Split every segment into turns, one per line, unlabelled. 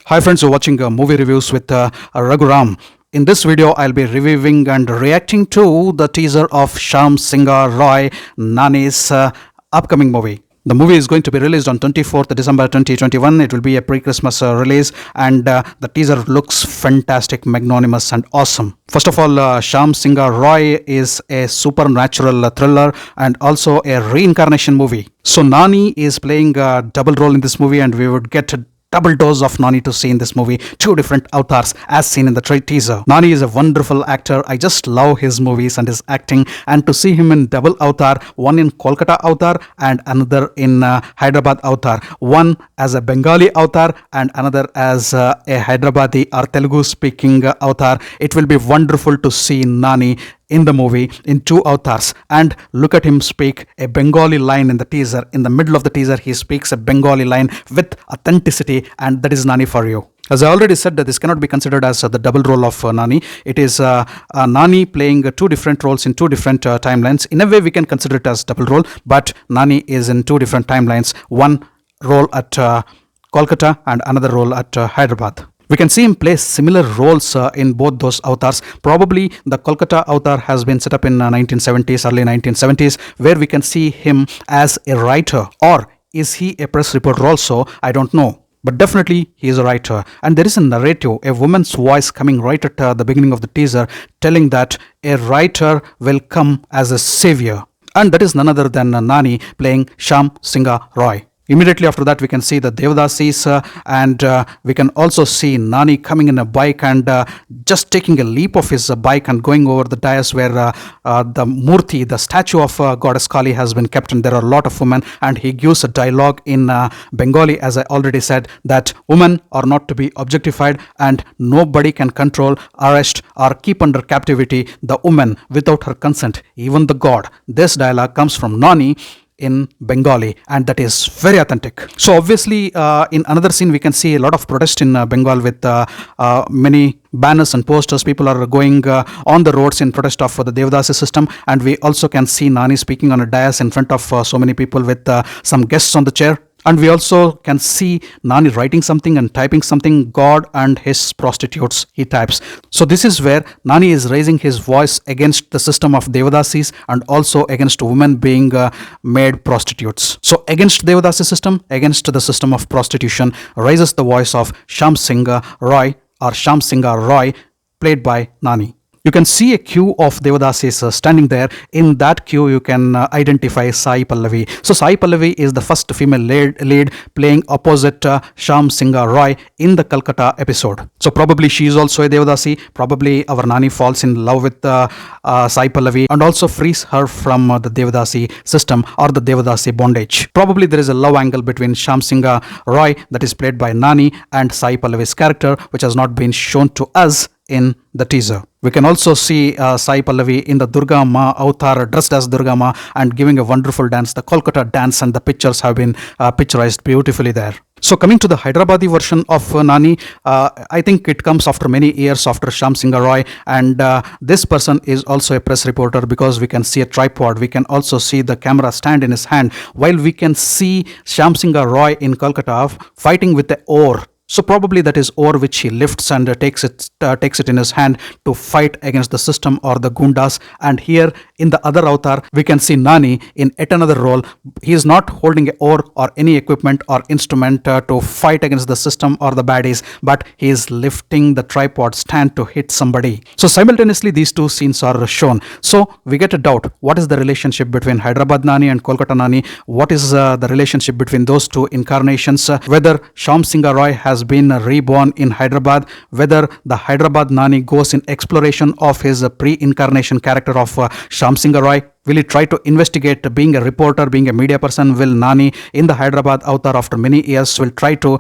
Hi friends, you're watching movie reviews with Raghuram. In this video, I'll be reviewing and reacting to the teaser of Shyam Singha Roy Nani's upcoming movie. The movie is going to be released on 24th December 2021. It will be a pre-Christmas release, and the teaser looks fantastic, magnanimous and awesome. First of all, Shyam Singha Roy is a supernatural thriller and also a reincarnation movie. So Nani is playing a double role in this movie, and we would get a double dose of Nani to see in this movie. Two different avatars as seen in the teaser. Nani is a wonderful actor. I just love his movies and his acting, and to see him in double avatar, one in Kolkata avatar and another in Hyderabad avatar. One as a Bengali avatar and another as a Hyderabadi or Telugu speaking avatar. It will be wonderful to see Nani in the movie in two avatars, and look at him speak a Bengali line in the teaser. In the middle of the teaser, he speaks a Bengali line with authenticity, and that is Nani for you. As I already said, that this cannot be considered as the double role of Nani. It is Nani playing two different roles in two different timelines. In a way, we can consider it as double role, but Nani is in two different timelines. One role at Kolkata and another role at Hyderabad. We can see him play similar roles in both those avatars. Probably the Kolkata avatar has been set up in 1970s, early 1970s, where we can see him as a writer. Or is he a press reporter also? I don't know. But definitely he is a writer. And there is a narrative, a woman's voice coming right at the beginning of the teaser, telling that a writer will come as a savior. And that is none other than Nani playing Shyam Singha Roy. Immediately after that, we can see the Devadasis and we can also see Nani coming in a bike and just taking a leap of his bike and going over the dais where the Murti, the statue of Goddess Kali, has been kept, and there are a lot of women, and he gives a dialogue in Bengali, as I already said, that women are not to be objectified and nobody can control, arrest or keep under captivity the woman without her consent, even the god. This dialogue comes from Nani in Bengali, and that is very authentic. So obviously in another scene we can see a lot of protest in Bengal with many banners and posters. People are going on the roads in protest of the Devadasi system, and we also can see Nani speaking on a dais in front of so many people with some guests on the chair. And we also can see Nani writing something and typing something, God and his prostitutes, he types. So this is where Nani is raising his voice against the system of Devadasis and also against women being made prostitutes. So against Devadasi system, against the system of prostitution, raises the voice of Shyam Singha Roy, or Shyam Singha Roy, played by Nani. You can see a queue of Devadasis standing there. In that queue, you can identify Sai Pallavi. So Sai Pallavi is the first female lead playing opposite Shyam Singha Roy in the Calcutta episode. So probably she is also a Devadasi. Probably our Nani falls in love with Sai Pallavi and also frees her from the Devadasi system or the Devadasi bondage. Probably there is a love angle between Shyam Singha Roy, that is played by Nani, and Sai Pallavi's character, which has not been shown to us in the teaser. We can also see Sai Pallavi in the Durga Ma avatar, dressed as Durga Ma, and giving a wonderful dance, the Kolkata dance, and the pictures have been picturized beautifully there. So coming to the Hyderabadi version of Nani, I think it comes after many years after Shyam Singha Roy, and this person is also a press reporter, because we can see a tripod. We can also see the camera stand in his hand, while we can see Shyam Singha Roy in Kolkata fighting with the oar. So probably that is oar which he lifts and takes it in his hand to fight against the system or the Gundas. And here in the other avatar, we can see Nani in yet another role. He is not holding an oar or any equipment or instrument to fight against the system or the baddies, but he is lifting the tripod stand to hit somebody. So simultaneously these two scenes are shown. So we get a doubt, what is the relationship between Hyderabad Nani and Kolkata Nani? What is the relationship between those two incarnations? Whether Shyam Singha Roy has been reborn in Hyderabad, whether the Hyderabad Nani goes in exploration of his pre-incarnation character of Shyam Singha Roy. Will he try to investigate, being a reporter, being a media person? Will Nani in the Hyderabad avatar after many years will try to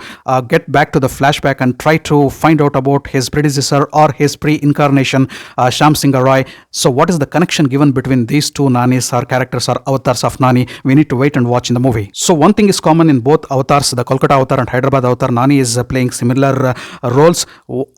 get back to the flashback and try to find out about his predecessor or his pre-incarnation Shyam Singha Roy? So what is the connection given between these two Nanis or characters or avatars of Nani? We need to wait and watch in the movie. So one thing is common in both avatars, the Kolkata avatar and Hyderabad avatar. Nani is playing similar roles.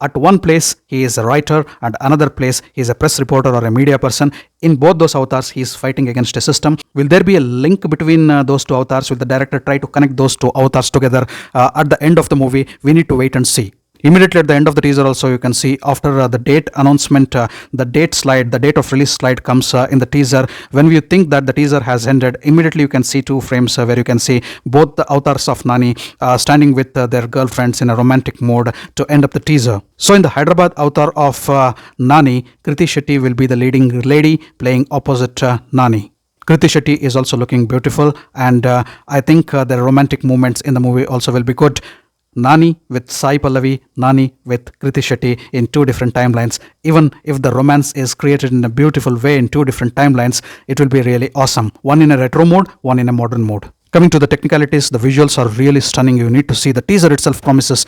At one place he is a writer, and another place he is a press reporter or a media person. In both those avatars, he is fighting against a system. Will there be a link between those two avatars? Will the director try to connect those two avatars together at the end of the movie? We need to wait and see. Immediately at the end of the teaser also you can see after the date announcement, the date of release slide comes in the teaser. When you think that the teaser has ended, immediately you can see two frames where you can see both the avatars of Nani standing with their girlfriends in a romantic mode to end up the teaser. So in the Hyderabad avatar of Nani, Kriti Shetty will be the leading lady playing opposite Nani. Kriti Shetty is also looking beautiful, and I think the romantic moments in the movie also will be good. Nani with Sai Pallavi, Nani with Kriti Shetty in two different timelines. Even if the romance is created in a beautiful way in two different timelines, it will be really awesome. One in a retro mode, one in a modern mode. Coming to the technicalities, the visuals are really stunning. You need to see the teaser itself promises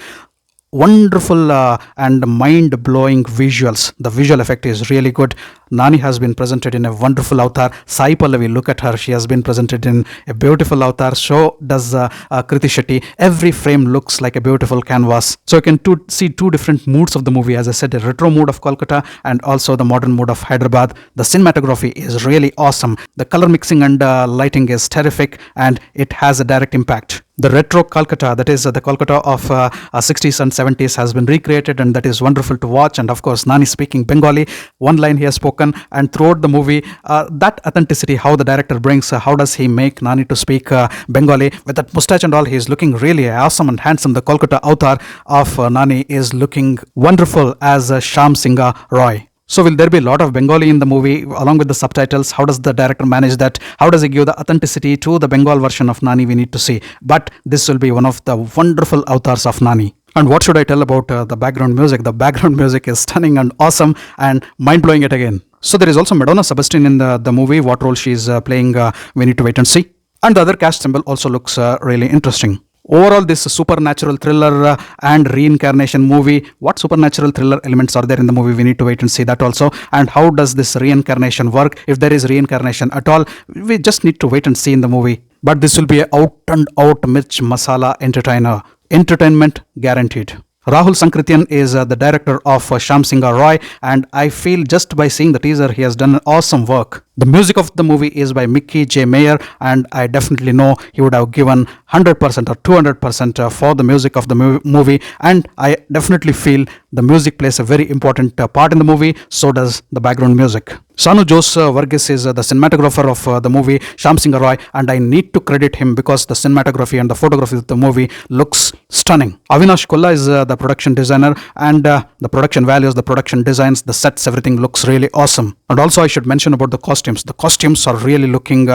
wonderful and mind-blowing visuals. The visual effect is really good. Nani has been presented in a wonderful avatar. Sai Pallavi, look at her, she has been presented in a beautiful avatar. So does Kriti Shetty. Every frame looks like a beautiful canvas. So you can see two different moods of the movie. As I said, the retro mood of Kolkata and also the modern mood of Hyderabad. The cinematography is really awesome. The color mixing and lighting is terrific, and it has a direct impact. The retro Kolkata, that is the Kolkata of 60s and 70s, has been recreated, and that is wonderful to watch. And of course, Nani speaking Bengali, one line he has spoken, and throughout the movie, that authenticity, how the director brings, how does he make Nani to speak Bengali with that mustache and all, he is looking really awesome and handsome. The Kolkata avatar of Nani is looking wonderful as Shyam Singha Roy. So will there be a lot of Bengali in the movie along with the subtitles? How does the director manage that? How does he give the authenticity to the Bengal version of Nani? We need to see. But this will be one of the wonderful avatars of Nani. And what should I tell about the background music? The background music is stunning and awesome and mind-blowing it again. So there is also Madonna Sebastian in the movie. What role she is playing, we need to wait and see. And the other cast symbol also looks really interesting. Overall, this supernatural thriller and reincarnation movie, what supernatural thriller elements are there in the movie? We need to wait and see that also. And how does this reincarnation work? If there is reincarnation at all, we just need to wait and see in the movie. But this will be an out and out Mirch Masala entertainer. Entertainment guaranteed. Rahul Sankrityan is the director of Shyam Singha Roy, and I feel just by seeing the teaser, he has done an awesome work. The music of the movie is by Mickey J. Mayer, and I definitely know he would have given 100% or 200% for the music of the movie, and I definitely feel the music plays a very important part in the movie. So does the background music. Sanu Jose Varghese is the cinematographer of the movie Shyam Singha Roy, and I need to credit him because the cinematography and the photography of the movie looks stunning. Avinash Kolla is the production designer, and the production values, the production designs, the sets, everything looks really awesome. And also I should mention about the costumes. The costumes are really looking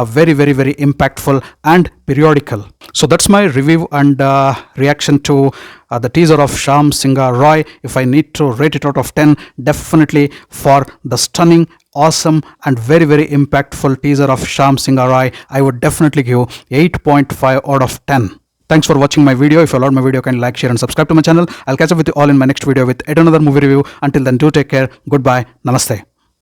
very, very, very impactful and periodical. So that's my review and reaction to the teaser of Shyam Singha Roy. If I need to rate it out of 10, definitely for the stunning, awesome and very, very impactful teaser of Shyam Singha Roy, I would definitely give 8.5 out of 10. Thanks for watching my video. If you loved my video, kindly like, share and subscribe to my channel. I'll catch up with you all in my next video with yet another movie review. Until then, do take care. Goodbye. Namaste.